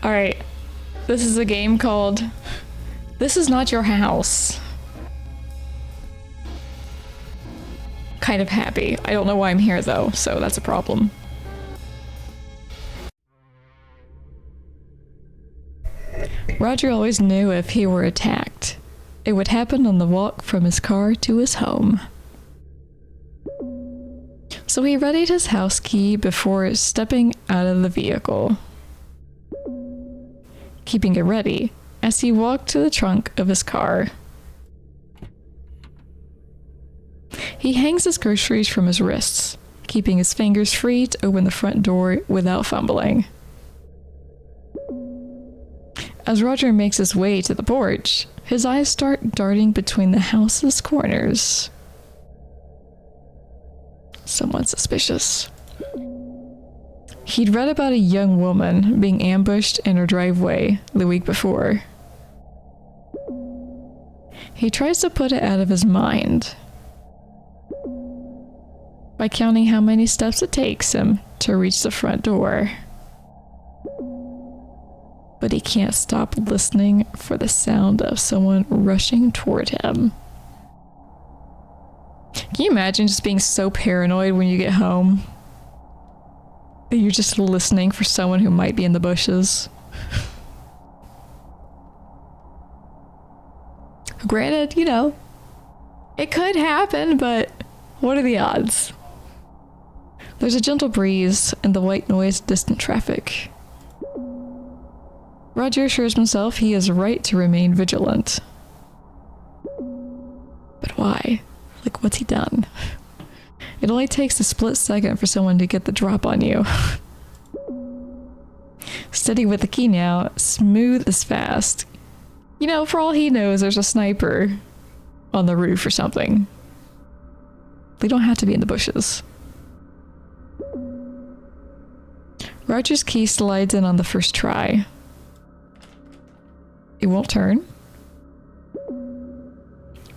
Alright. This is a game called This Is Not Your House. Kind of happy. I don't know why I'm here though, so that's a problem. Roger always knew if he were attacked, it would happen on the walk from his car to his home. So he readied his house key before stepping out of the vehicle, keeping it ready as he walked to the trunk of his car. He hangs his groceries from his wrists, keeping his fingers free to open the front door without fumbling. As Roger makes his way to the porch, his eyes start darting between the house's corners. Somewhat suspicious. He'd read about a young woman being ambushed in her driveway the week before. He tries to put it out of his mind by counting how many steps it takes him to reach the front door. But he can't stop listening for the sound of someone rushing toward him. Can you imagine just being so paranoid when you get home that you're just listening for someone who might be in the bushes? Granted, you know, it could happen, but what are the odds? There's a gentle breeze and the white noise of distant traffic. Roger assures himself he is right to remain vigilant. But why? Like, what's he done? It only takes a split second for someone to get the drop on you. Steady with the key now, smooth as fast. You know, for all he knows, there's a sniper on the roof or something. They don't have to be in the bushes. Roger's key slides in on the first try. It won't turn.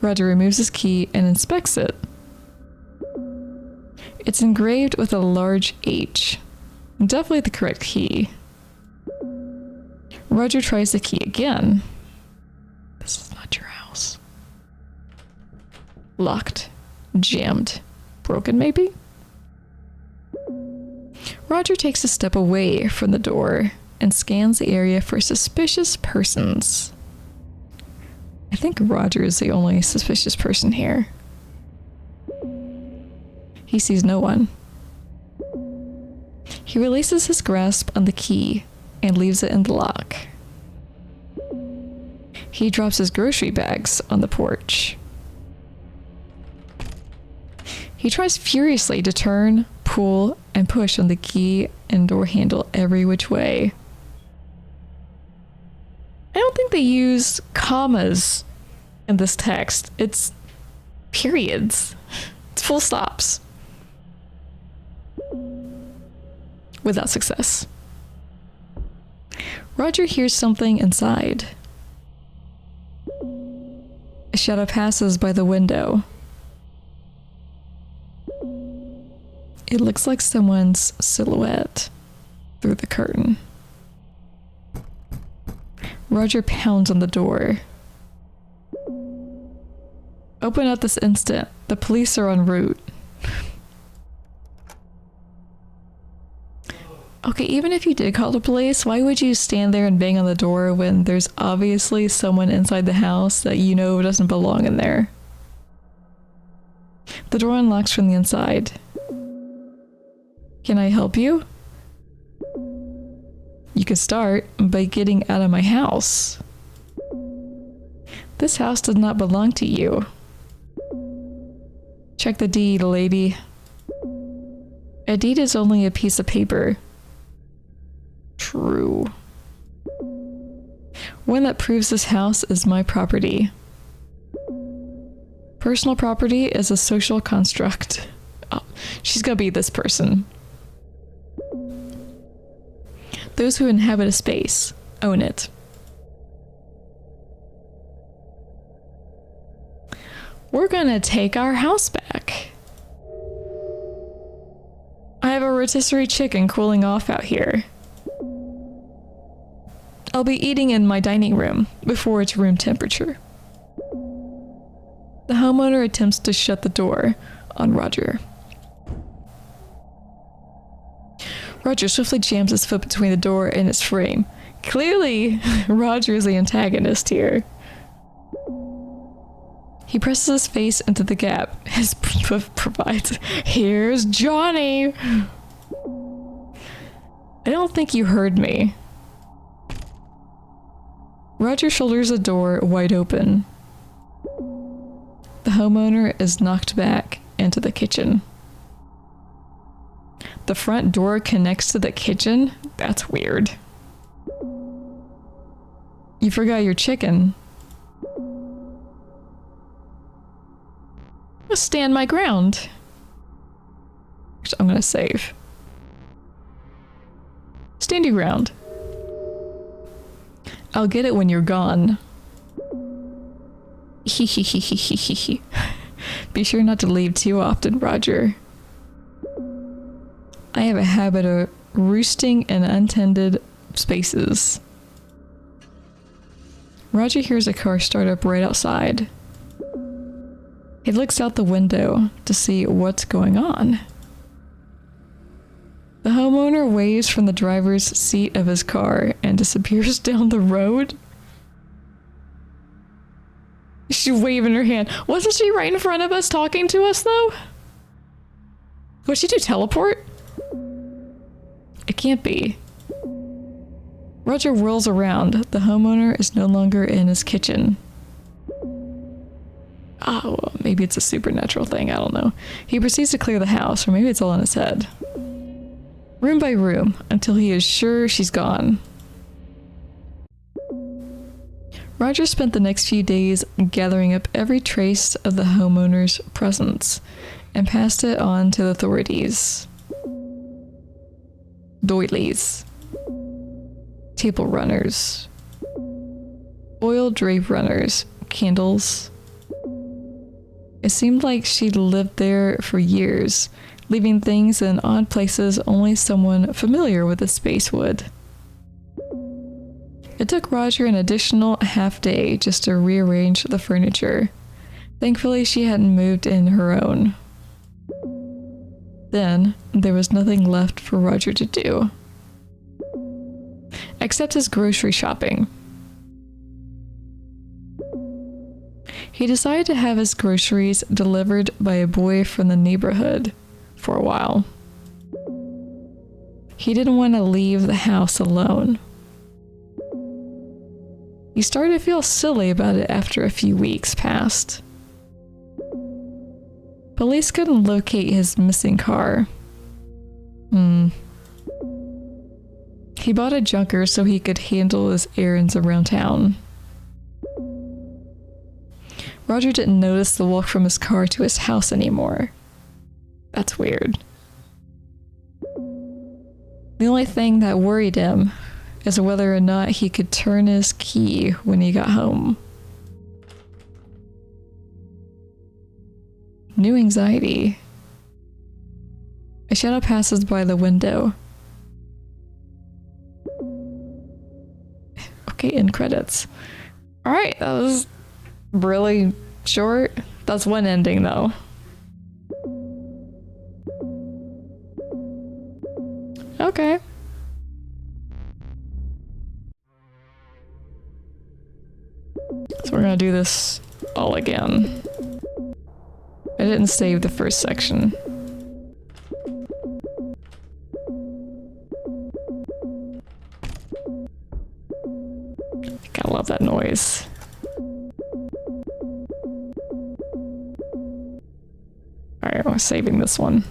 Roger removes his key and inspects it. It's engraved with a large H. Definitely the correct key. Roger tries the key again. This is not your house. Locked. Jammed. Broken, maybe? Roger takes a step away from the door and scans the area for suspicious persons. I think Roger is the only suspicious person here. He sees no one. He releases his grasp on the key and leaves it in the lock. He drops his grocery bags on the porch. He tries furiously to turn, pull, and push on the key and door handle every which way. I don't think they use commas in this text. It's periods. It's full stops. Without success. Roger hears something inside. A shadow passes by the window. It looks like someone's silhouette through the curtain. Roger pounds on the door. Open up this instant. The police are en route. Okay, even if you did call the police, why would you stand there and bang on the door when there's obviously someone inside the house that you know doesn't belong in there? The door unlocks from the inside. Can I help you? You can start by getting out of my house. This house does not belong to you. Check the deed, lady. A deed is only a piece of paper. True. One that proves this house is my property. Personal property is a social construct. Oh, she's gonna be this person. Those who inhabit a space own it. We're gonna take our house back. I have a rotisserie chicken cooling off out here. I'll be eating in my dining room before it's room temperature. The homeowner attempts to shut the door on Roger. Roger swiftly jams his foot between the door and its frame. Clearly, Roger is the antagonist here. He presses his face into the gap. His provides, "Here's Johnny!" I don't think you heard me. Roger shoulders the door wide open. The homeowner is knocked back into the kitchen. The front door connects to the kitchen? That's weird. You forgot your chicken. I'll stand my ground. I'm gonna save. Stand your ground. I'll get it when you're gone. Be sure not to leave too often, Roger. I have a habit of roosting in untended spaces. Roger hears a car start up right outside. He looks out the window to see what's going on. The homeowner waves from the driver's seat of his car and disappears down the road. She's waving her hand. Wasn't she right in front of us talking to us, though? Would she do teleport? It can't be. Roger whirls around. The homeowner is no longer in his kitchen. Oh, well, maybe it's a supernatural thing, I don't know. He proceeds to clear the house, or maybe it's all in his head. Room by room, until he is sure she's gone. Roger spent the next few days gathering up every trace of the homeowner's presence and passed it on to the authorities. Doilies, table runners, oil drape runners, candles. It seemed like she'd lived there for years, leaving things in odd places only someone familiar with the space would. It took Roger an additional half day just to rearrange the furniture. Thankfully, she hadn't moved in her own. Then, there was nothing left for Roger to do. Except his grocery shopping. He decided to have his groceries delivered by a boy from the neighborhood for a while. He didn't want to leave the house alone. He started to feel silly about it after a few weeks passed. Police couldn't locate his missing car. He bought a junker so he could handle his errands around town. Roger didn't notice the walk from his car to his house anymore. That's weird. The only thing that worried him is whether or not he could turn his key when he got home. New anxiety. A shadow passes by the window. Okay, end credits. Alright, that was really short. That's one ending though. Okay. So we're gonna do this all again. I didn't save the first section. Gotta love that noise. Alright, we're saving this one.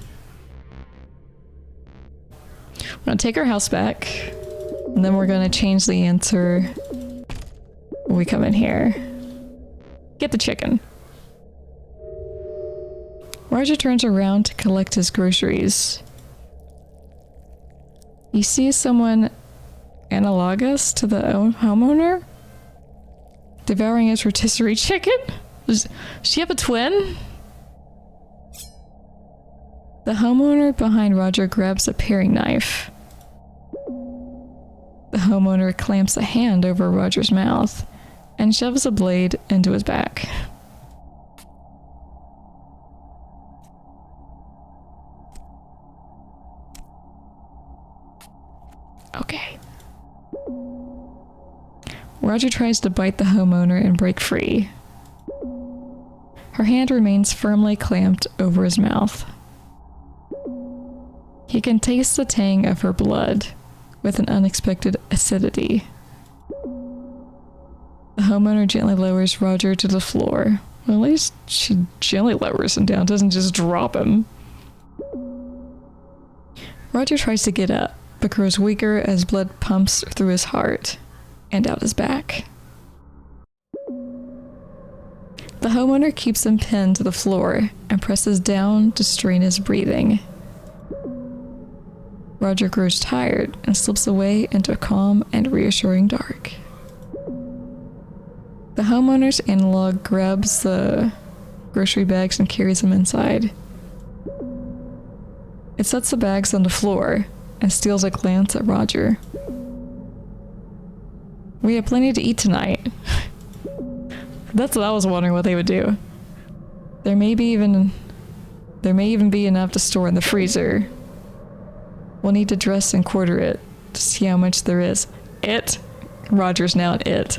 We're gonna take our house back, and then we're gonna change the answer when we come in here. Get the chicken. Roger turns around to collect his groceries. He sees someone analogous to the homeowner devouring his rotisserie chicken? Does she have a twin? The homeowner behind Roger grabs a paring knife. The homeowner clamps a hand over Roger's mouth and shoves a blade into his back. Okay. Roger tries to bite the homeowner and break free. Her hand remains firmly clamped over his mouth. He can taste the tang of her blood with an unexpected acidity. The homeowner gently lowers Roger to the floor. Well, at least she gently lowers him down, doesn't just drop him. Roger tries to get up, but grows weaker as blood pumps through his heart and out his back. The homeowner keeps him pinned to the floor and presses down to strain his breathing. Roger grows tired and slips away into a calm and reassuring dark. The homeowner's analog grabs the grocery bags and carries them inside. It sets the bags on the floor and steals a glance at Roger. We have plenty to eat tonight. That's what I was wondering what they would do. There may even be enough to store in the freezer. We'll need to dress and quarter it to see how much there is. It? Roger's now an it.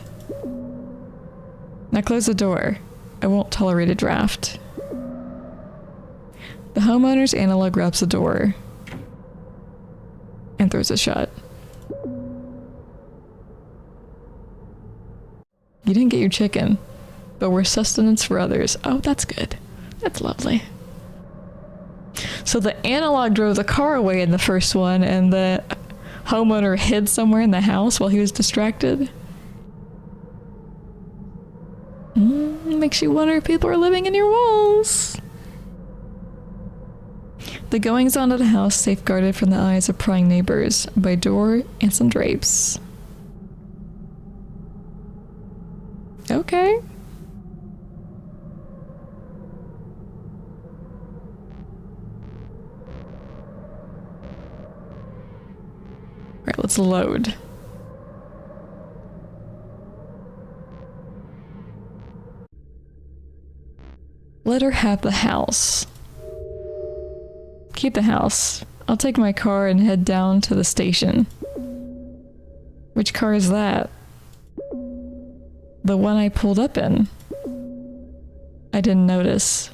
Now close the door. I won't tolerate a draft. The homeowner's analog grabs the door and throws it shut. You didn't get your chicken, but we're sustenance for others. Oh, that's good. That's lovely. So the analog drove the car away in the first one, and the homeowner hid somewhere in the house while he was distracted. Makes you wonder if people are living in your walls. The goings-on of the house safeguarded from the eyes of prying neighbors by a door and some drapes. Okay. Right, let's load. Let her have the house. Keep the house. I'll take my car and head down to the station. Which car is that? The one I pulled up in. I didn't notice.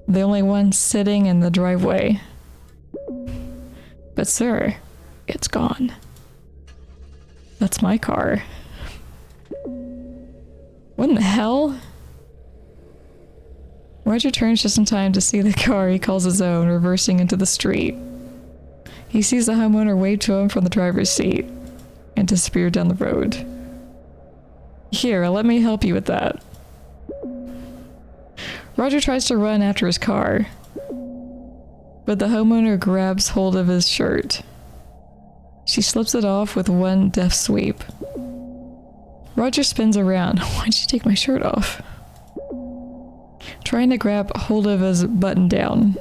The only one sitting in the driveway. But sir, it's gone. That's my car. What in the hell? Roger turns just in time to see the car he calls his own reversing into the street. He sees the homeowner wave to him from the driver's seat and disappear down the road. Here, let me help you with that. Roger tries to run after his car, but the homeowner grabs hold of his shirt. She slips it off with one deft sweep. Roger spins around. Why'd she take my shirt off? Trying to grab hold of his button down.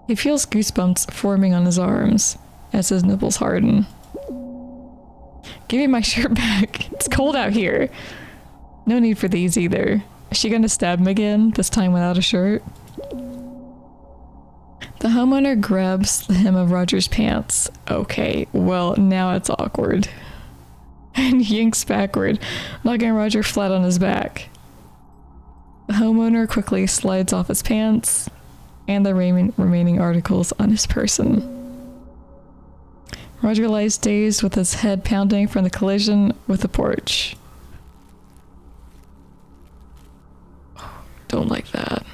He feels goosebumps forming on his arms as his nipples harden. Give me my shirt back. It's cold out here. No need for these either. Is she gonna stab him again, this time without a shirt? The homeowner grabs the hem of Roger's pants. Okay, well, now it's awkward. And yanks backward, knocking Roger flat on his back. The homeowner quickly slides off his pants and the remaining articles on his person. Roger lies dazed with his head pounding from the collision with the porch. Don't like that.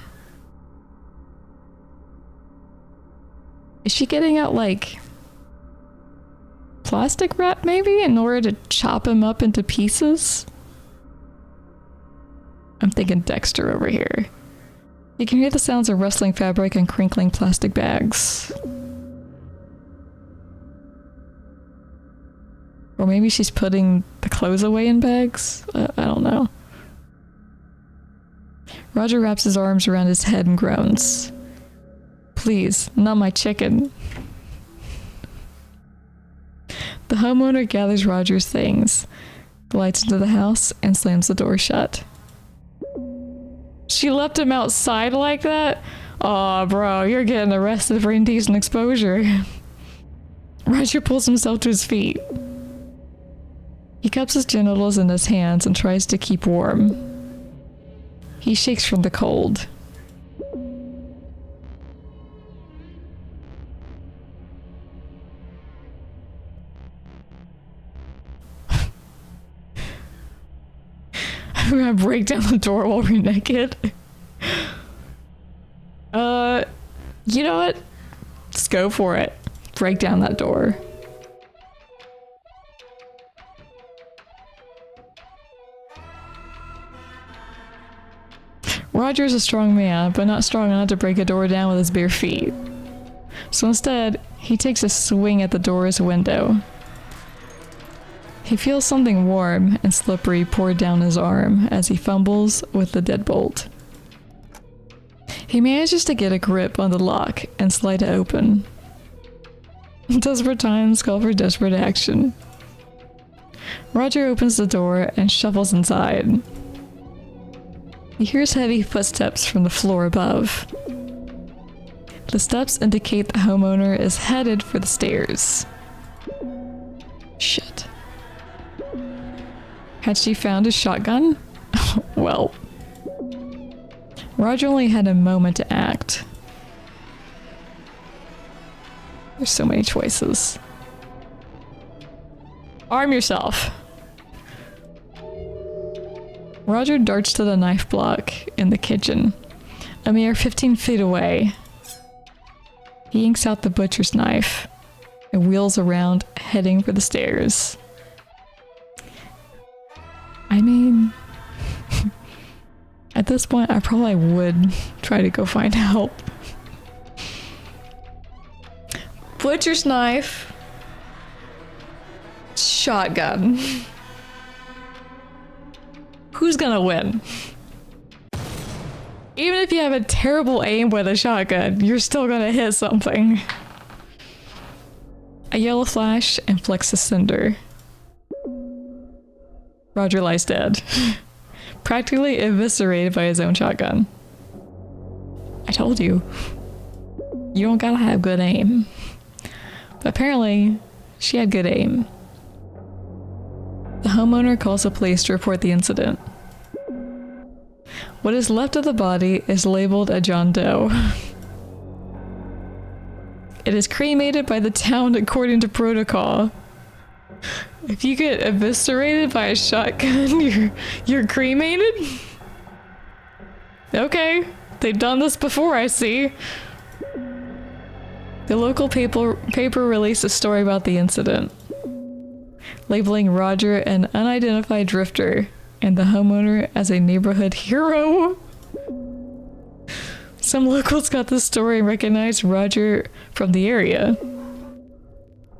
Is she getting out like plastic wrap maybe in order to chop him up into pieces? I'm thinking Dexter over here. You can hear the sounds of rustling fabric and crinkling plastic bags. Or maybe she's putting the clothes away in bags? I don't know. Roger wraps his arms around his head and groans. Please, not my chicken. The homeowner gathers Roger's things, glides into the house, and slams the door shut. She left him outside like that? Aw, bro, you're getting arrested for indecent exposure. Roger pulls himself to his feet. He cups his genitals in his hands and tries to keep warm. He shakes from the cold. I'm gonna break down the door while we're naked. You know what? Just go for it. Break down that door. Roger's a strong man, but not strong enough to break a door down with his bare feet. So instead, he takes a swing at the door's window. He feels something warm and slippery pour down his arm as he fumbles with the deadbolt. He manages to get a grip on the lock and slide it open. Desperate times call for desperate action. Roger opens the door and shuffles inside. He hears heavy footsteps from the floor above. The steps indicate the homeowner is headed for the stairs. Shit. Had she found his shotgun? Well, Roger only had a moment to act. There's so many choices. Arm yourself. Roger darts to the knife block in the kitchen, a mere 15 feet away. He yanks out the butcher's knife and wheels around, heading for the stairs. I mean, at this point, I probably would try to go find help. Butcher's knife. Shotgun. Who's gonna win? Even if you have a terrible aim with a shotgun, you're still gonna hit something. A yellow flash and flicks a cinder. Roger lies dead. Practically eviscerated by his own shotgun. I told you. You don't gotta have good aim. But apparently, she had good aim. The homeowner calls the police to report the incident. What is left of the body is labeled a John Doe. It is cremated by the town according to protocol. If you get eviscerated by a shotgun, you're cremated? Okay, they've done this before, I see. The local paper released a story about the incident, labeling Roger an unidentified drifter and the homeowner as a neighborhood hero. Some locals got the story and recognized Roger from the area.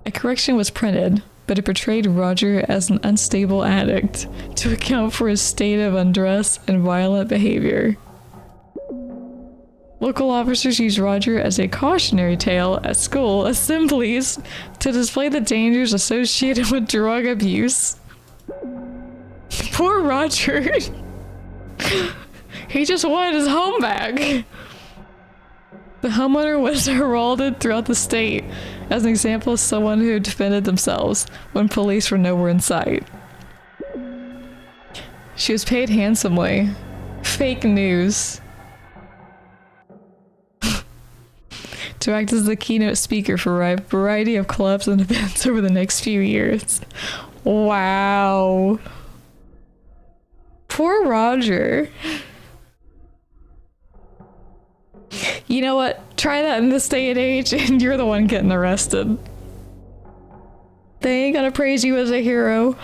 A correction was printed, but it portrayed Roger as an unstable addict to account for his state of undress and violent behavior. Local officers used Roger as a cautionary tale at school assemblies to display the dangers associated with drug abuse. Poor Roger. He just wanted his home back. The homeowner was heralded throughout the state as an example of someone who defended themselves when police were nowhere in sight. She was paid handsomely. Fake news. To act as the keynote speaker for a variety of clubs and events over the next few years. Wow. Poor Roger. You know what? Try that in this day and age and you're the one getting arrested. They ain't gonna praise you as a hero.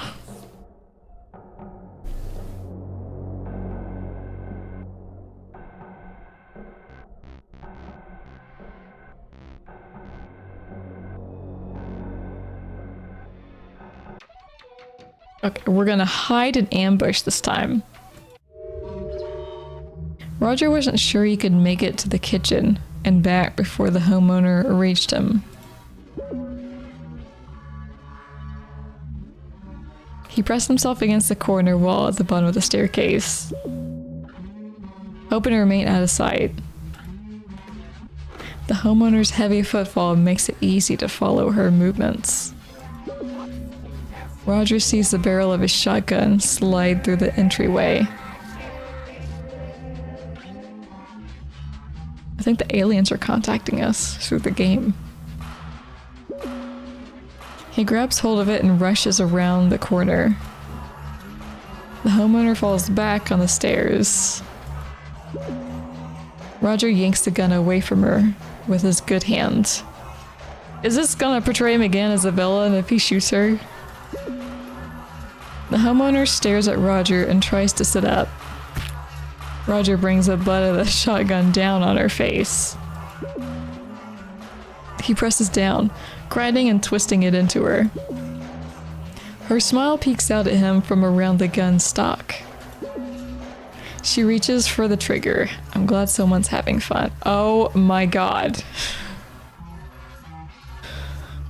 Okay, we're gonna hide and ambush this time. Roger wasn't sure he could make it to the kitchen and back before the homeowner reached him. He pressed himself against the corner wall at the bottom of the staircase, hoping to remain out of sight. The homeowner's heavy footfall makes it easy to follow her movements. Roger sees the barrel of his shotgun slide through the entryway. I think the aliens are contacting us through the game. He grabs hold of it and rushes around the corner. The homeowner falls back on the stairs. Roger yanks the gun away from her with his good hand. Is this gonna portray him again as a villain if he shoots her? The homeowner stares at Roger and tries to sit up. Roger brings the butt of the shotgun down on her face. He presses down, grinding and twisting it into her. Her smile peeks out at him from around the gun stock. She reaches for the trigger. I'm glad someone's having fun. Oh my god.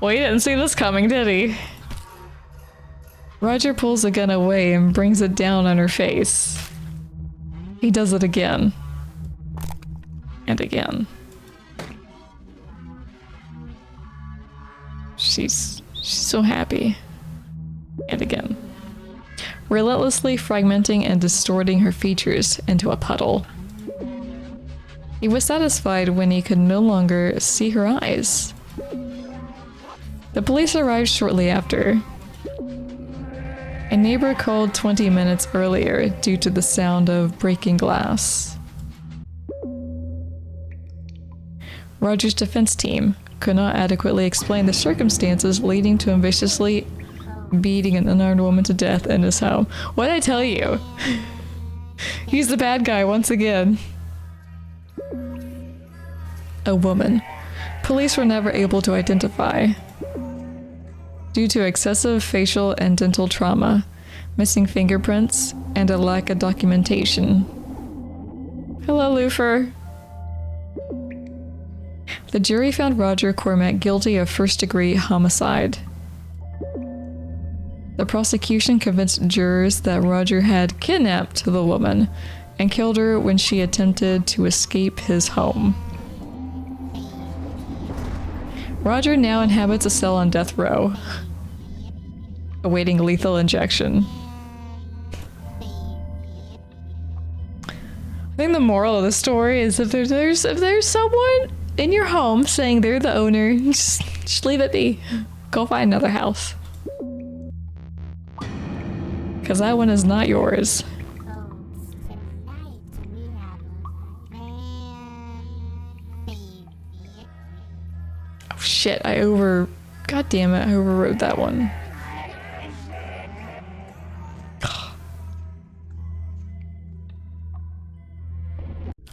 Well, he didn't see this coming, did he? Roger pulls the gun away and brings it down on her face. He does it again. And again. She's so happy. And again. Relentlessly fragmenting and distorting her features into a puddle. He was satisfied when he could no longer see her eyes. The police arrived shortly after. A neighbor called 20 minutes earlier due to the sound of breaking glass. Roger's defense team could not adequately explain the circumstances leading to him viciously beating an unarmed woman to death in his home. What did I tell you? He's the bad guy once again. A woman. Police were never able to identify. Due to excessive facial and dental trauma, missing fingerprints, and a lack of documentation. Hello, Blooper. The jury found Roger Cormack guilty of first-degree homicide. The prosecution convinced jurors that Roger had kidnapped the woman and killed her when she attempted to escape his home. Roger now inhabits a cell on death row, awaiting lethal injection. I think the moral of the story is if there's someone in your home saying they're the owner, just leave it be. Go find another house. Because that one is not yours. Oh shit, God damn it, I overrode that one.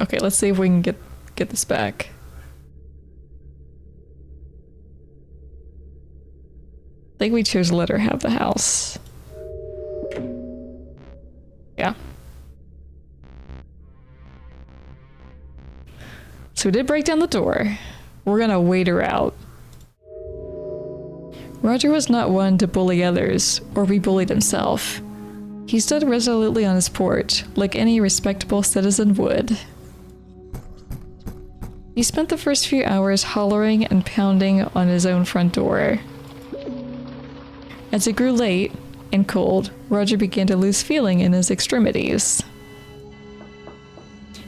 Okay, let's see if we can get this back. I think we chose to let her have the house. Yeah. So we did break down the door. We're gonna wait her out. Roger was not one to bully others, or be bullied himself. He stood resolutely on his porch, like any respectable citizen would. He spent the first few hours hollering and pounding on his own front door. As it grew late and cold, Roger began to lose feeling in his extremities.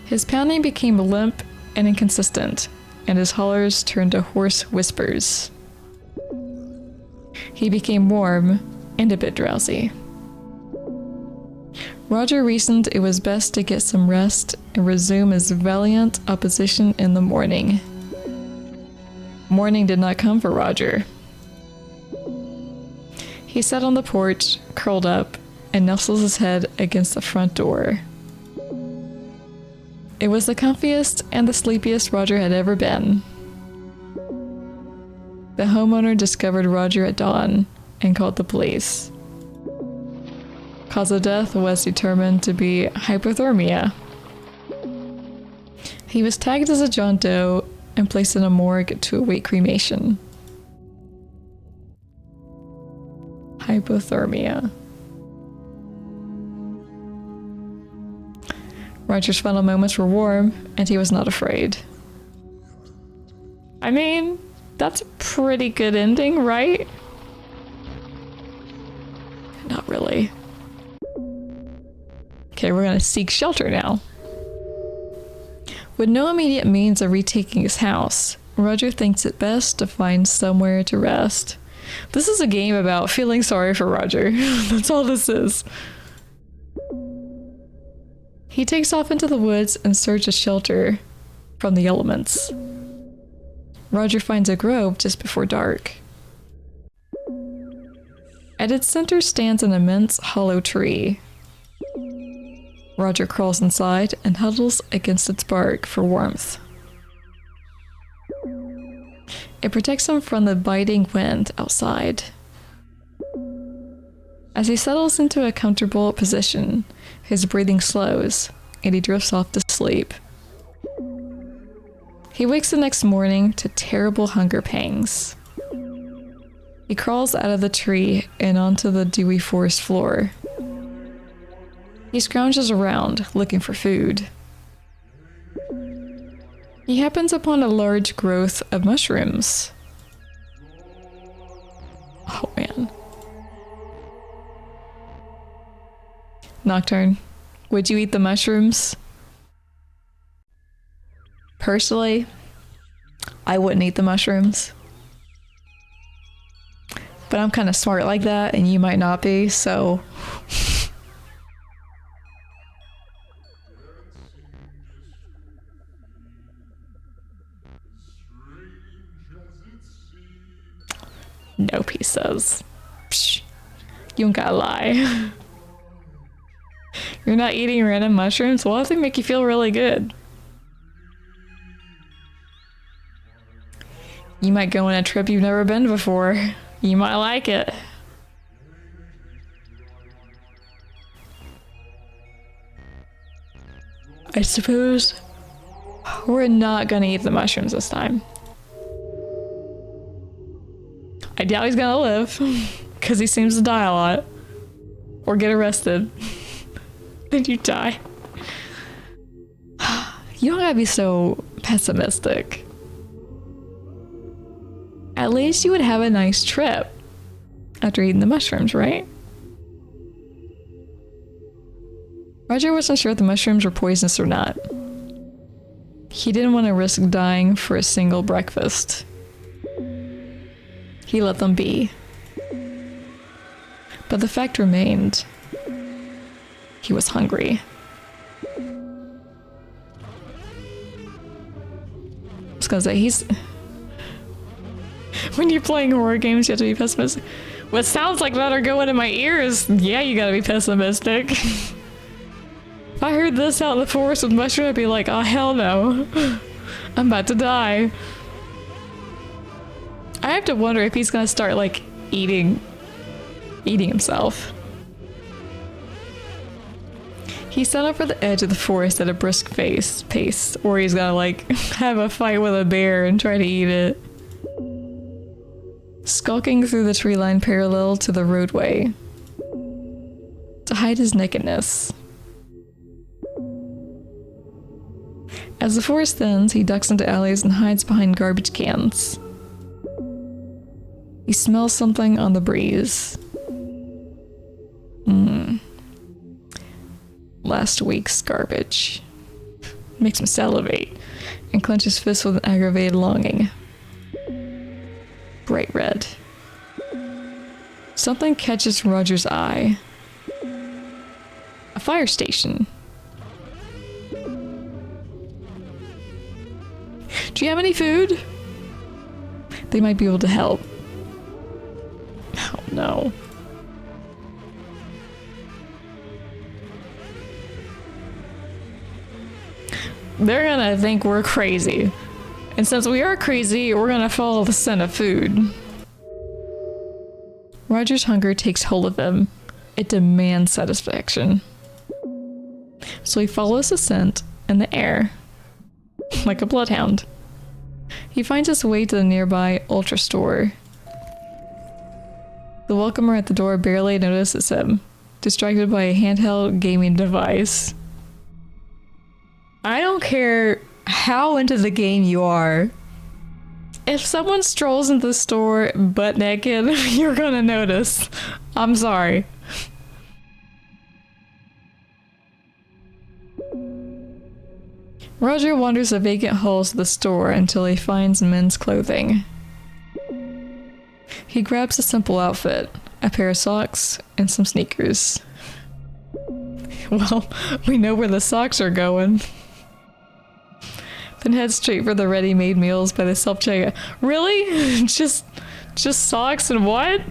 His pounding became limp and inconsistent, and his hollers turned to hoarse whispers. He became warm and a bit drowsy. Roger reasoned it was best to get some rest and resume his valiant opposition in the morning. Morning did not come for Roger. He sat on the porch, curled up, and nestled his head against the front door. It was the comfiest and the sleepiest Roger had ever been. The homeowner discovered Roger at dawn and called the police. Cause of death was determined to be hypothermia. He was tagged as a John Doe and placed in a morgue to await cremation. Hypothermia. Roger's final moments were warm, and he was not afraid. I mean, that's a pretty good ending, right? Not really. Okay, we're gonna seek shelter now. With no immediate means of retaking his house, Roger thinks it best to find somewhere to rest. This is a game about feeling sorry for Roger. That's all this is. He takes off into the woods in search of shelter from the elements. Roger finds a grove just before dark. At its center stands an immense hollow tree. Roger crawls inside and huddles against its bark for warmth. It protects him from the biting wind outside. As he settles into a comfortable position, his breathing slows, and he drifts off to sleep. He wakes the next morning to terrible hunger pangs. He crawls out of the tree and onto the dewy forest floor. He scrounges around, looking for food. He happens upon a large growth of mushrooms. Oh man. Nocturne, would you eat the mushrooms? Personally, I wouldn't eat the mushrooms. But I'm kind of smart like that, and you might not be, so... Nope, he says. Psh, you don't gotta lie. You're not eating random mushrooms? Well, they make you feel really good. You might go on a trip you've never been before. You might like it. I suppose we're not gonna eat the mushrooms this time. I doubt he's gonna live, because he seems to die a lot. Or get arrested. Then you die. You don't gotta be so pessimistic. At least you would have a nice trip after eating the mushrooms, right? Roger wasn't sure if the mushrooms were poisonous or not. He didn't want to risk dying for a single breakfast. He let them be. But the fact remained. He was hungry. I was gonna say, he's... When you're playing horror games, you have to be pessimistic. What sounds like that are going in my ears, yeah, you gotta be pessimistic. If I heard this out in the forest with mushroom, I'd be like, oh hell no. I'm about to die. I have to wonder if he's gonna start like eating himself. He set up for the edge of the forest at a brisk pace, or he's gonna like have a fight with a bear and try to eat it. Skulking through the tree line parallel to the roadway to hide his nakedness. As the forest thins, he ducks into alleys and hides behind garbage cans. He smells something on the breeze. Last week's garbage. Makes him salivate and clench his fist with an aggravated longing. Bright red. Something catches Roger's eye. A fire station. Do you have any food? They might be able to help. Oh no. They're gonna think we're crazy. And since we are crazy, we're gonna follow the scent of food. Roger's hunger takes hold of him. It demands satisfaction. So he follows the scent in the air, like a bloodhound. He finds his way to the nearby Ultra store. The welcomer at the door barely notices him, distracted by a handheld gaming device. I don't care how into the game you are. If someone strolls into the store butt naked, you're gonna notice. I'm sorry. Roger wanders the vacant halls of the store until he finds men's clothing. He grabs a simple outfit, a pair of socks, and some sneakers. Well, we know where the socks are going. Then head straight for the ready-made meals by the self-checkout. Really? just socks and what?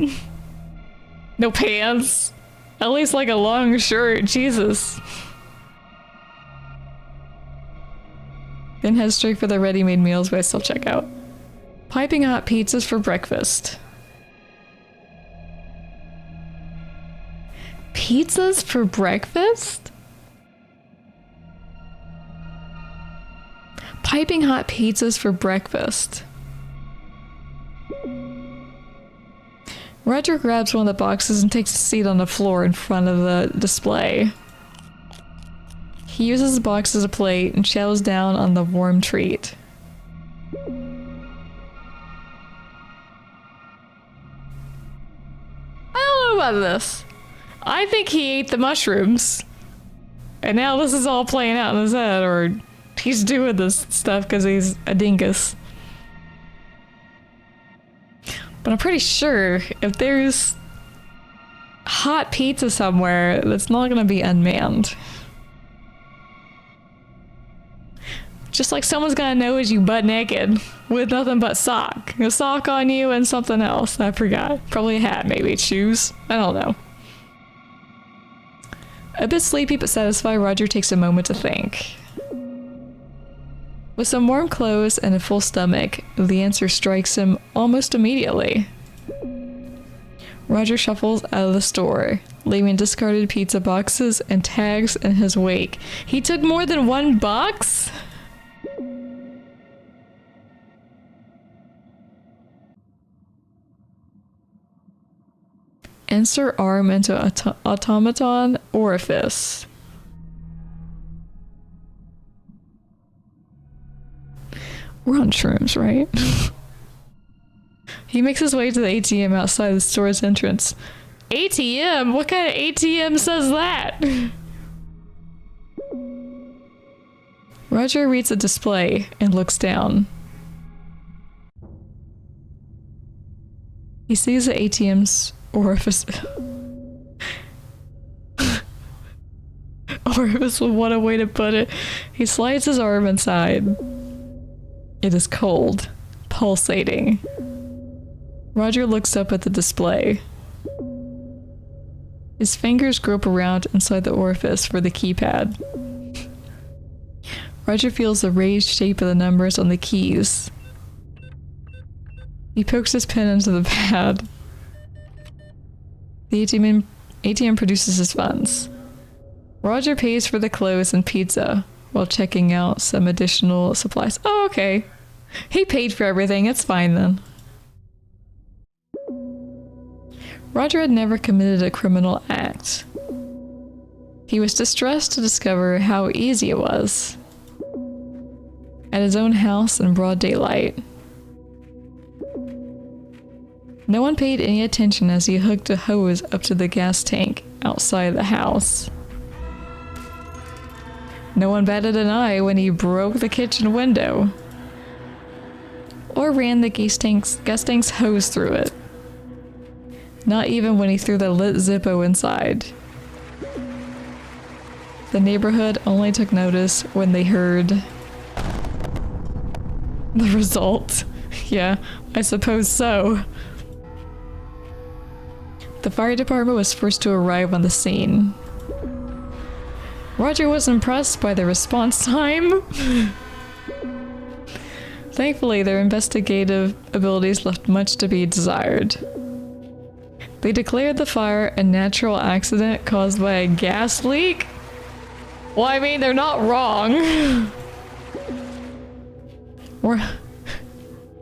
No pants? At least like a long shirt, Jesus. Then head straight for the ready-made meals by self-checkout. Piping hot pizzas for breakfast. Pizzas for breakfast? Piping hot pizzas for breakfast. Roger grabs one of the boxes and takes a seat on the floor in front of the display. He uses the box as a plate and chows down on the warm treat. I don't know about this. I think he ate the mushrooms. And now this is all playing out in his head, or he's doing this stuff because he's a dingus. But I'm pretty sure if there's hot pizza somewhere, that's not gonna be unmanned. Just like someone's gonna know as you butt naked with nothing but sock. A sock on you and something else. I forgot. Probably a hat, maybe. Shoes. I don't know. A bit sleepy but satisfied, Roger takes a moment to think. With some warm clothes and a full stomach, the answer strikes him almost immediately. Roger shuffles out of the store, leaving discarded pizza boxes and tags in his wake. He took more than one box? Insert arm into automaton orifice. We're on shrooms, right? He makes his way to the ATM outside the store's entrance. ATM? What kind of ATM says that? Roger reads the display and looks down. He sees the ATM's orifice. Orifice, what a way to put it. He slides his arm inside. It is cold, pulsating. Roger looks up at the display. His fingers grope around inside the orifice for the keypad. Roger feels the raised shape of the numbers on the keys. He pokes his pen into the pad. The ATM produces his funds. Roger pays for the clothes and pizza while checking out some additional supplies. Oh, okay. He paid for everything. It's fine then. Roger had never committed a criminal act. He was distressed to discover how easy it was. At his own house in broad daylight. No one paid any attention as he hooked a hose up to the gas tank outside the house. No one batted an eye when he broke the kitchen window. Or ran the gas tank's hose through it. Not even when he threw the lit Zippo inside. The neighborhood only took notice when they heard the result. Yeah, I suppose so. The fire department was first to arrive on the scene. Roger was impressed by the response time. Thankfully, their investigative abilities left much to be desired. They declared the fire a natural accident caused by a gas leak. Well, I mean, they're not wrong. Or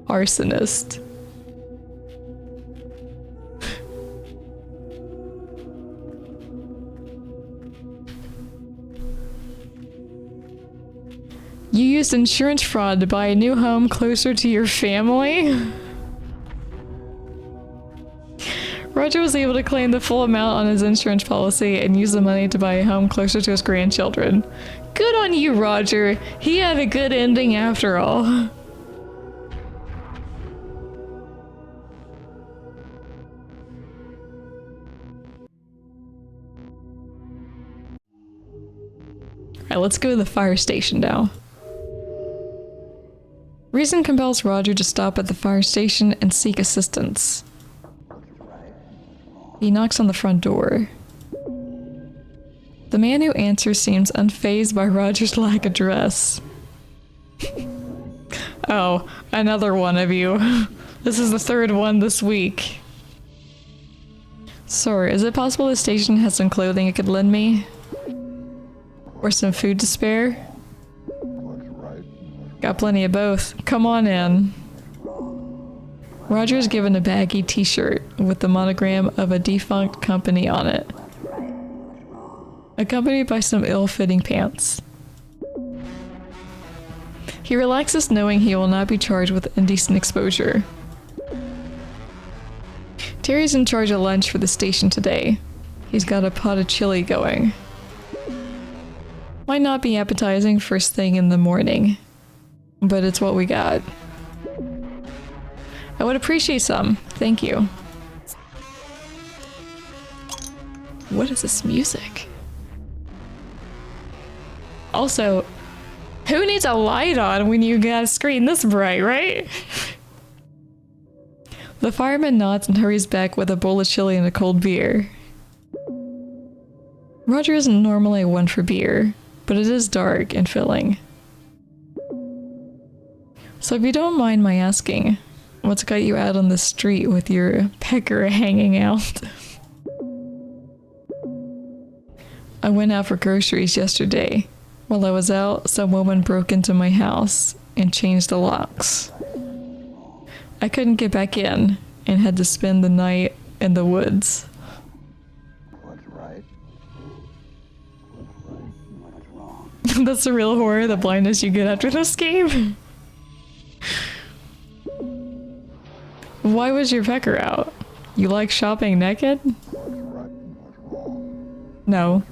arsonist. You used insurance fraud to buy a new home closer to your family? Roger was able to claim the full amount on his insurance policy and use the money to buy a home closer to his grandchildren. Good on you, Roger. He had a good ending after all. Alright, let's go to the fire station now. Reason compels Roger to stop at the fire station and seek assistance. He knocks on the front door. The man who answers seems unfazed by Roger's lack of dress. Oh, another one of you. This is the third one this week. Sir, is it possible the station has some clothing it could lend me? Or some food to spare? Got plenty of both. Come on in. Roger is given a baggy t-shirt with the monogram of a defunct company on it, accompanied by some ill-fitting pants. He relaxes knowing he will not be charged with indecent exposure. Terry's in charge of lunch for the station today. He's got a pot of chili going. Might not be appetizing first thing in the morning, but it's what we got. I would appreciate some. Thank you. What is this music? Also, who needs a light on when you got a screen this bright, right? The fireman nods and hurries back with a bowl of chili and a cold beer. Roger isn't normally one for beer, but it is dark and filling. So if you don't mind my asking, what's got you out on the street with your pecker hanging out? I went out for groceries yesterday. While I was out, some woman broke into my house and changed the locks. I couldn't get back in and had to spend the night in the woods. What's right? What is wrong? That's the real horror, the blindness you get after this game. Why was your pecker out? You like shopping naked? No.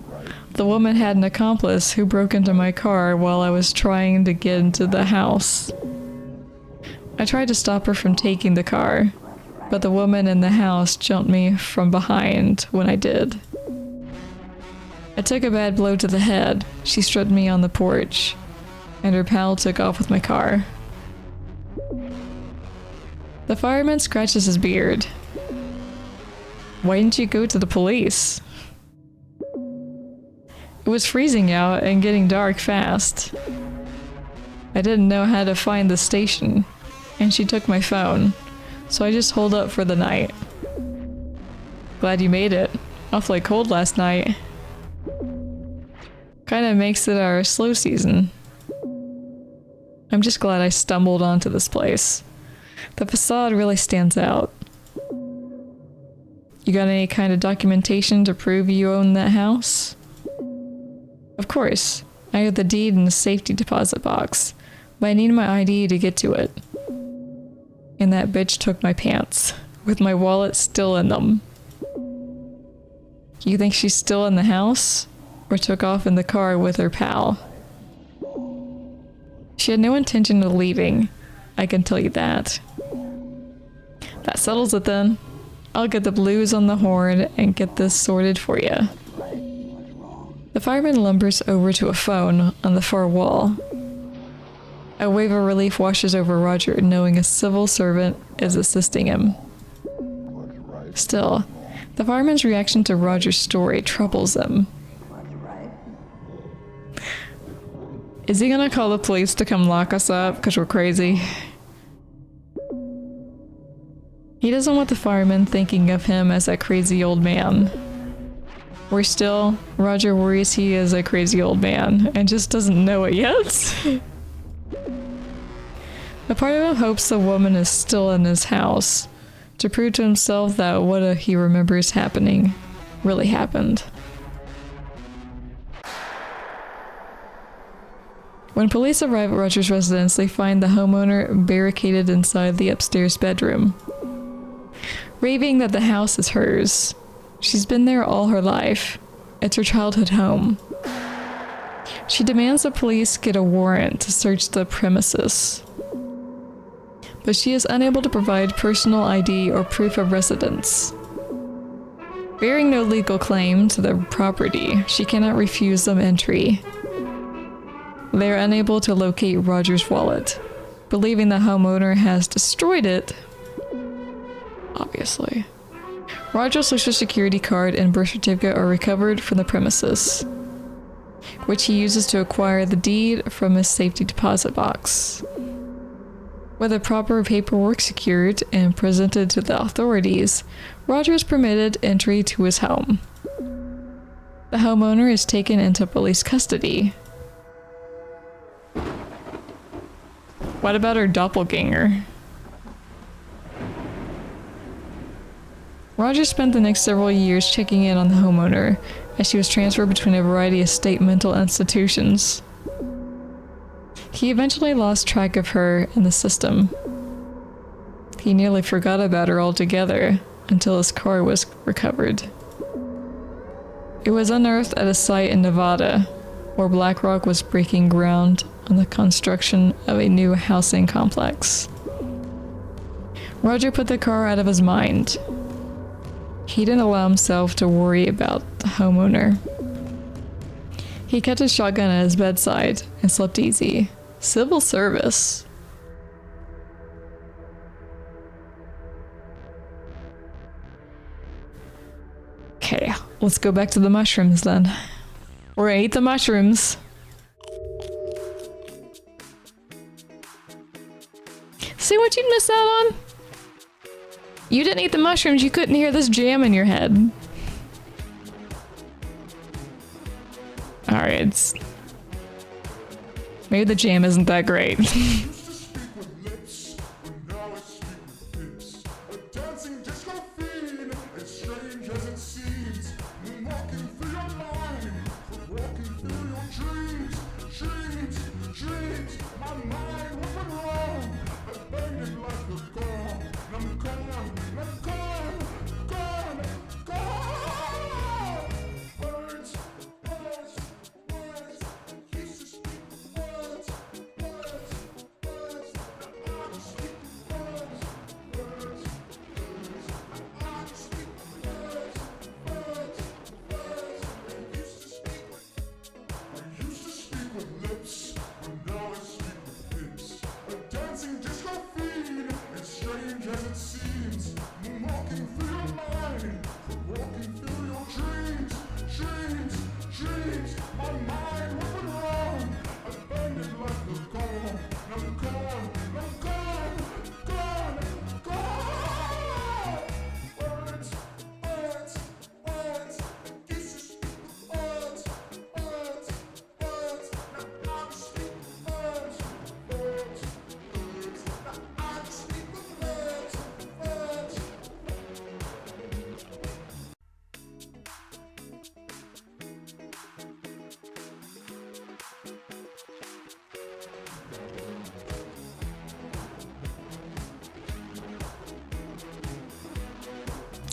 The woman had an accomplice who broke into my car while I was trying to get into the house. I tried to stop her from taking the car, but the woman in the house jumped me from behind when I did. I took a bad blow to the head. She stripped me on the porch, and her pal took off with my car. The fireman scratches his beard. Why didn't you go to the police? It was freezing out and getting dark fast. I didn't know how to find the station, and she took my phone, so I just holed up for the night. Glad you made it. Awfully cold last night. Kinda makes it our slow season. I'm just glad I stumbled onto this place. The facade really stands out. You got any kind of documentation to prove you own that house? Of course. I have the deed in the safety deposit box, but I need my ID to get to it. And that bitch took my pants, with my wallet still in them. You think she's still in the house? Or took off in the car with her pal? She had no intention of leaving, I can tell you that. That settles it then. I'll get the blues on the horn and get this sorted for you. The fireman lumbers over to a phone on the far wall. A wave of relief washes over Roger, knowing a civil servant is assisting him. Still, the fireman's reaction to Roger's story troubles him. Is he gonna call the police to come lock us up because we're crazy? He doesn't want the fireman thinking of him as a crazy old man. Worse still, Roger worries he is a crazy old man and just doesn't know it yet. A part of him hopes the woman is still in his house to prove to himself that what he remembers happening really happened. When police arrive at Roger's residence, they find the homeowner barricaded inside the upstairs bedroom, raving that the house is hers. She's been there all her life. It's her childhood home. She demands the police get a warrant to search the premises, but she is unable to provide personal ID or proof of residence. Bearing no legal claim to the property, she cannot refuse them entry. They are unable to locate Roger's wallet, believing the homeowner has destroyed it. Obviously. Roger's social security card and birth certificate are recovered from the premises, which he uses to acquire the deed from his safety deposit box. With the proper paperwork secured and presented to the authorities, Roger is permitted entry to his home. The homeowner is taken into police custody. What about her doppelganger? Roger spent the next several years checking in on the homeowner, as she was transferred between a variety of state mental institutions. He eventually lost track of her in the system. He nearly forgot about her altogether until his car was recovered. It was unearthed at a site in Nevada, where BlackRock was breaking ground on the construction of a new housing complex. Roger put the car out of his mind. He didn't allow himself to worry about the homeowner. He kept his shotgun at his bedside and slept easy. Civil service. Okay, let's go back to the mushrooms then. We're gonna eat the mushrooms. See what you'd miss out on? You didn't eat the mushrooms, you couldn't hear this jam in your head. Alright, maybe the jam isn't that great.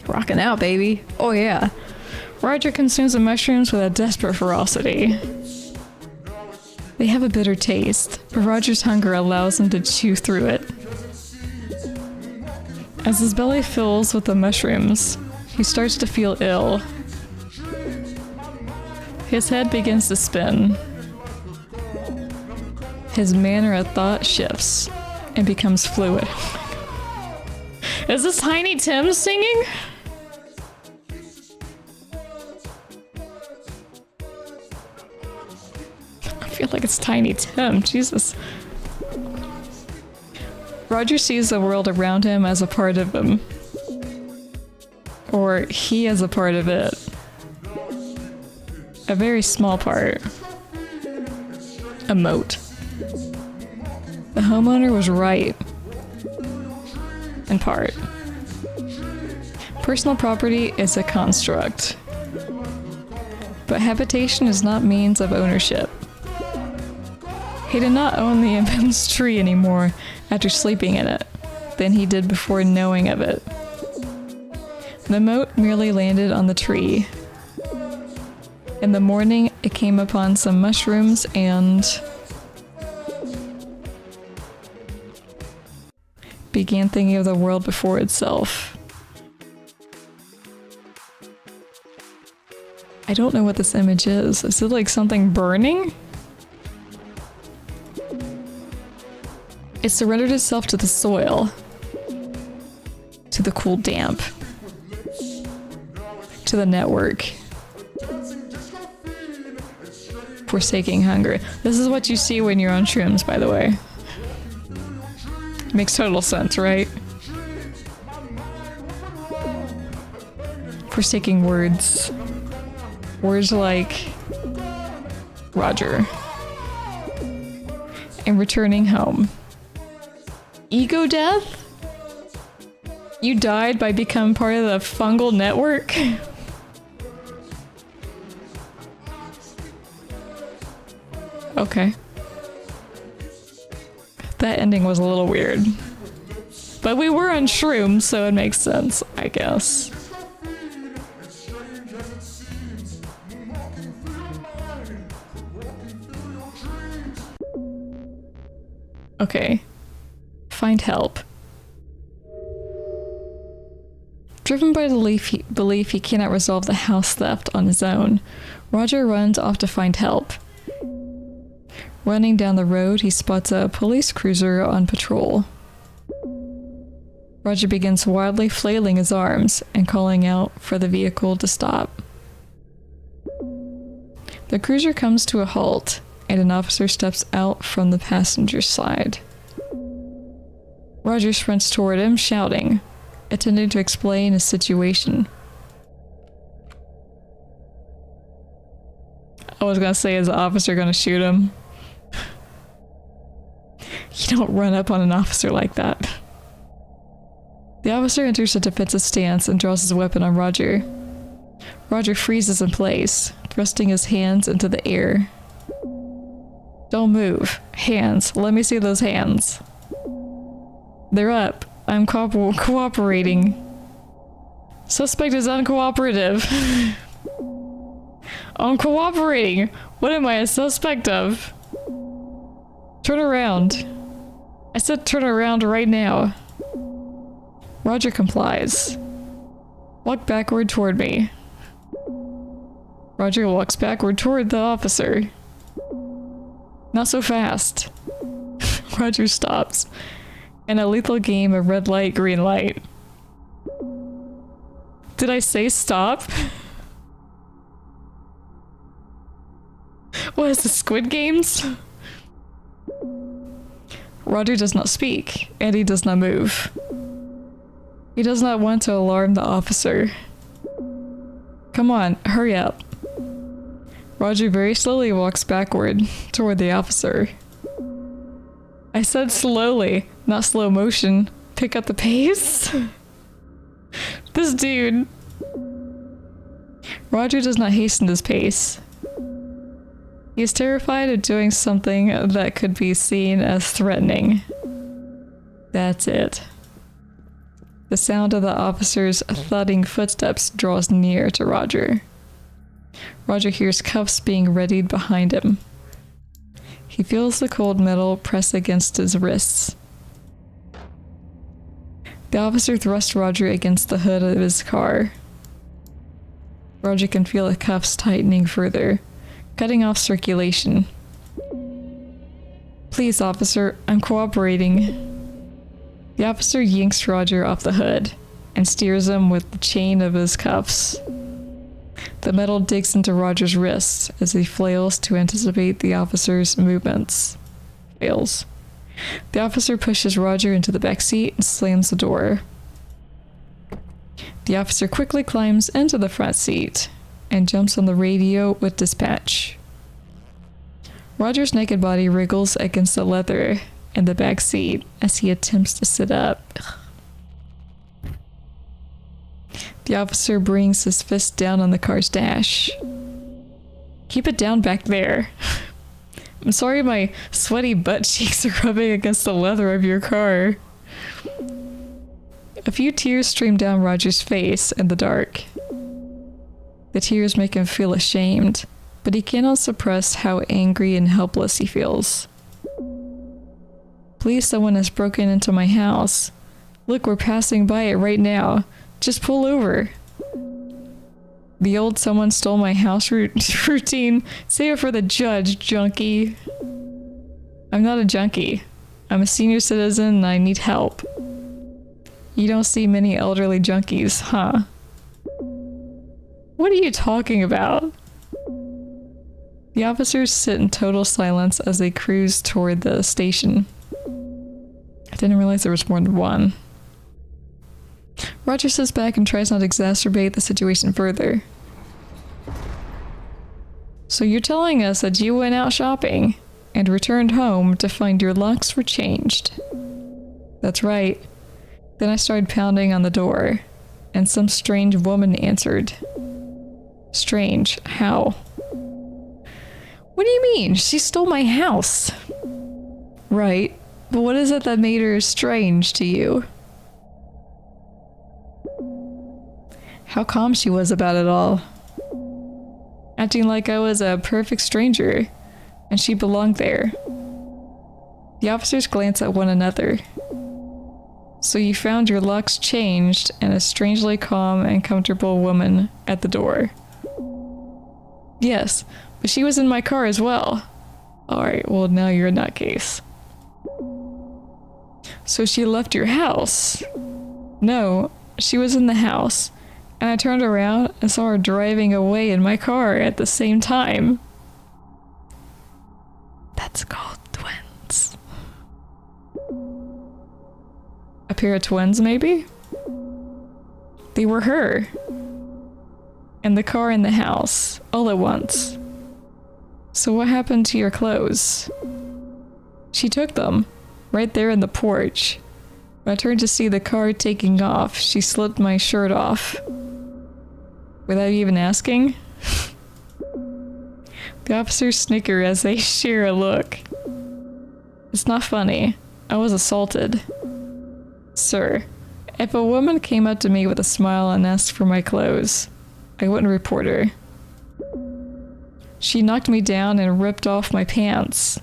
Rocking out, baby. Oh yeah. Roger consumes the mushrooms with a desperate ferocity. They have a bitter taste, but Roger's hunger allows him to chew through it. As his belly fills with the mushrooms, he starts to feel ill. His head begins to spin. His manner of thought shifts and becomes fluid. Is this Tiny Tim singing? I feel like it's Tiny Tim, Jesus. Roger sees the world around him as a part of him. Or he as a part of it. A very small part. A moat. The homeowner was right. In part. Personal property is a construct. But habitation is not means of ownership. He did not own the immense tree anymore after sleeping in it than he did before knowing of it. The mote merely landed on the tree. In the morning, it came upon some mushrooms and began thinking of the world before itself. I don't know what this image is. Is it like something burning? It surrendered itself to the soil, to the cool damp, to the network, forsaking hunger. This is what you see when you're on shrooms, by the way. Makes total sense, right? Forsaking words. Words like Roger. And returning home. Ego death? You died by becoming part of the fungal network? Okay. That ending was a little weird. But we were on shrooms, so it makes sense, I guess. Okay. Find help. Driven by the belief he cannot resolve the house theft on his own, Roger runs off to find help. Running down the road, he spots a police cruiser on patrol. Roger begins wildly flailing his arms and calling out for the vehicle to stop. The cruiser comes to a halt, and an officer steps out from the passenger side. Roger sprints toward him, shouting, attempting to explain his situation. I was gonna say, is the officer gonna shoot him? You don't run up on an officer like that. The officer enters a defensive stance and draws his weapon on Roger. Roger freezes in place, thrusting his hands into the air. Don't move. Hands. Let me see those hands. They're up. I'm cooperating. Suspect is uncooperative. I'm cooperating. What am I a suspect of? Turn around. I said turn around right now. Roger complies. Walk backward toward me. Roger walks backward toward the officer. Not so fast. Roger stops. In a lethal game of red light, green light. Did I say stop? What is this, Squid Games? Roger does not speak, and he does not move. He does not want to alarm the officer. Come on, hurry up. Roger very slowly walks backward toward the officer. I said slowly, not slow motion. Pick up the pace? This dude. Roger does not hasten his pace. He is terrified of doing something that could be seen as threatening. That's it. The sound of the officer's thudding footsteps draws near to Roger. Roger hears cuffs being readied behind him. He feels the cold metal press against his wrists. The officer thrusts Roger against the hood of his car. Roger can feel the cuffs tightening further, cutting off circulation. Please, officer, I'm cooperating. The officer yanks Roger off the hood and steers him with the chain of his cuffs. The metal digs into Roger's wrists as he flails to anticipate the officer's movements. Fails. The officer pushes Roger into the back seat and slams the door. The officer quickly climbs into the front seat and jumps on the radio with dispatch. Roger's naked body wriggles against the leather in the back seat as he attempts to sit up. The officer brings his fist down on the car's dash. Keep it down back there. I'm sorry my sweaty butt cheeks are rubbing against the leather of your car. A few tears stream down Roger's face in the dark. The tears make him feel ashamed, but he cannot suppress how angry and helpless he feels. Please, someone has broken into my house. Look, we're passing by it right now. Just pull over. The old someone stole my house routine. Save it for the judge, junkie. I'm not a junkie. I'm a senior citizen and I need help. You don't see many elderly junkies, huh? What are you talking about? The officers sit in total silence as they cruise toward the station. I didn't realize there was more than one. Roger sits back and tries not to exacerbate the situation further. So you're telling us that you went out shopping and returned home to find your locks were changed. That's right. Then I started pounding on the door, and some strange woman answered. Strange? How? What do you mean? She stole my house. Right, but what is it that made her strange to you? How calm she was about it all. Acting like I was a perfect stranger, and she belonged there. The officers glance at one another. So you found your locks changed and a strangely calm and comfortable woman at the door. Yes, but she was in my car as well. Alright, well now you're in that case. So she left your house? No, she was in the house, and I turned around and saw her driving away in my car at the same time. That's called twins. A pair of twins, maybe? They were her. And the car and the house, all at once. So what happened to your clothes? She took them, right there in the porch. When I turned to see the car taking off, she slipped my shirt off. Without even asking? The officers snicker as they share a look. It's not funny. I was assaulted. Sir, if a woman came up to me with a smile and asked for my clothes, I wouldn't report her. She knocked me down and ripped off my pants.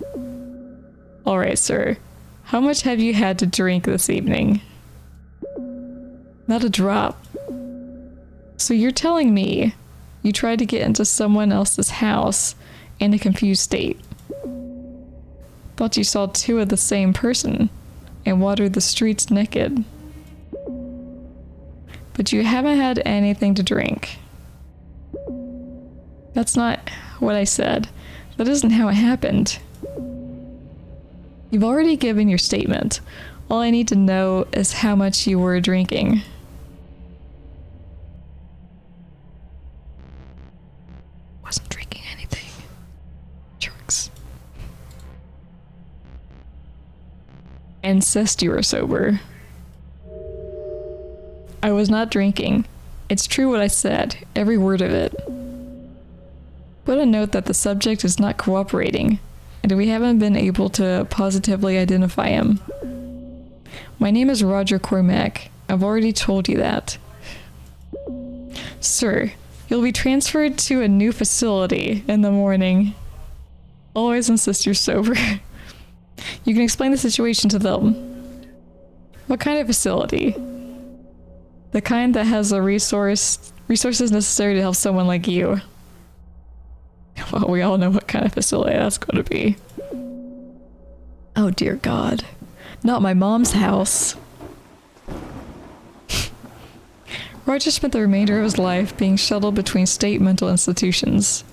Alright, sir. How much have you had to drink this evening? Not a drop. So you're telling me you tried to get into someone else's house in a confused state? Thought you saw two of the same person and watered the streets naked. But you haven't had anything to drink. That's not what I said. That isn't how it happened. You've already given your statement. All I need to know is how much you were drinking. Wasn't drinking anything. Jerks. Insist you were sober. I was not drinking. It's true what I said, every word of it. Put a note that the subject is not cooperating, and we haven't been able to positively identify him. My name is Roger Cormack. I've already told you that. Sir, you'll be transferred to a new facility in the morning. Always insist you're sober. You can explain the situation to them. What kind of facility? The kind that has the resources necessary to help someone like you. Well, we all know what kind of facility that's going to be. Oh dear God. Not my mom's house. Roger spent the remainder of his life being shuttled between state mental institutions.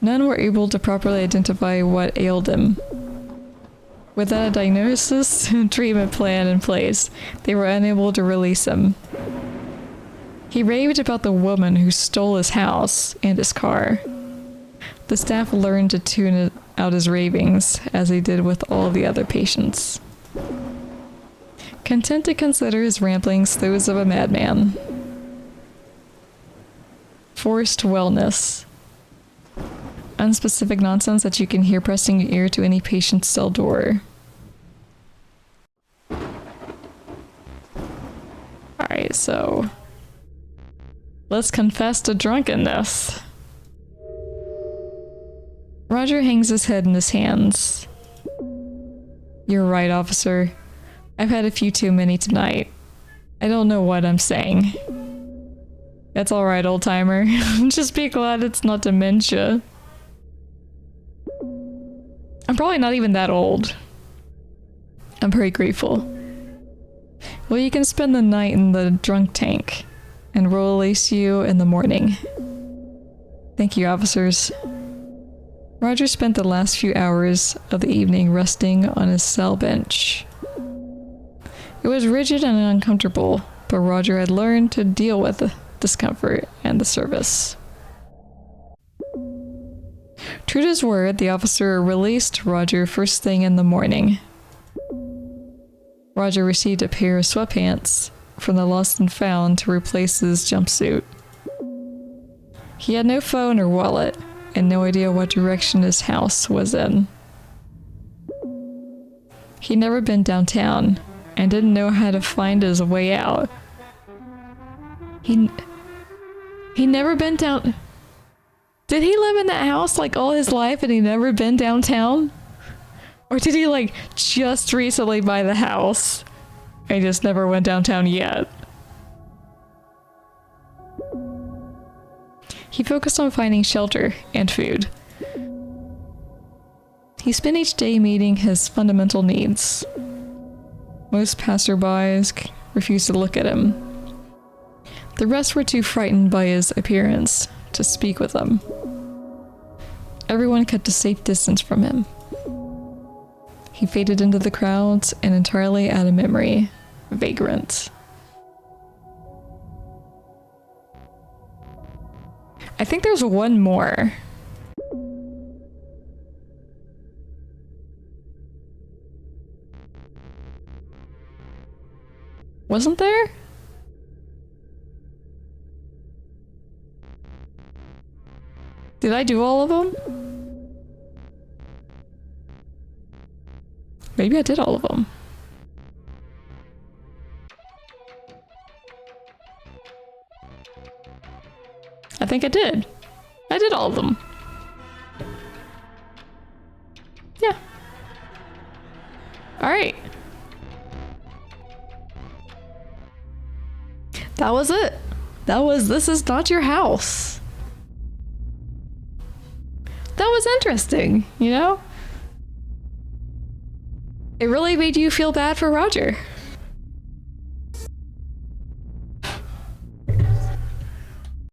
None were able to properly identify what ailed him. Without a diagnosis and treatment plan in place, they were unable to release him. He raved about the woman who stole his house and his car. The staff learned to tune out his ravings, as they did with all the other patients. Content to consider his ramblings those of a madman. Forced wellness. unspecific nonsense that you can hear pressing your ear to any patient's cell door. Alright, so let's confess to drunkenness. Roger hangs his head in his hands. You're right, officer. I've had a few too many tonight. I don't know what I'm saying. That's alright, old-timer. Just be glad it's not dementia. I'm probably not even that old. I'm very grateful. Well, you can spend the night in the drunk tank, and we'll release you in the morning. Thank you, officers. Roger spent the last few hours of the evening resting on his cell bench. It was rigid and uncomfortable, but Roger had learned to deal with the discomfort and the service. True to his word, the officer released Roger first thing in the morning. Roger received a pair of sweatpants from the lost and found to replace his jumpsuit. He had no phone or wallet, and no idea what direction his house was in. He'd never been downtown, and didn't know how to find his way out. He'd never been down... Did he live in that house like all his life and he never been downtown? Or did he like just recently buy the house and just never went downtown yet? He focused on finding shelter and food. He spent each day meeting his fundamental needs. Most passerbys refused to look at him. The rest were too frightened by his appearance to speak with him. Everyone kept a safe distance from him. He faded into the crowds and entirely out of memory. Vagrant. I think there's one more. Wasn't there? Did I do all of them? Maybe I did all of them. I think I did. I did all of them. Yeah. Alright. That was it. This is not your house. That was interesting, you know? It really made you feel bad for Roger.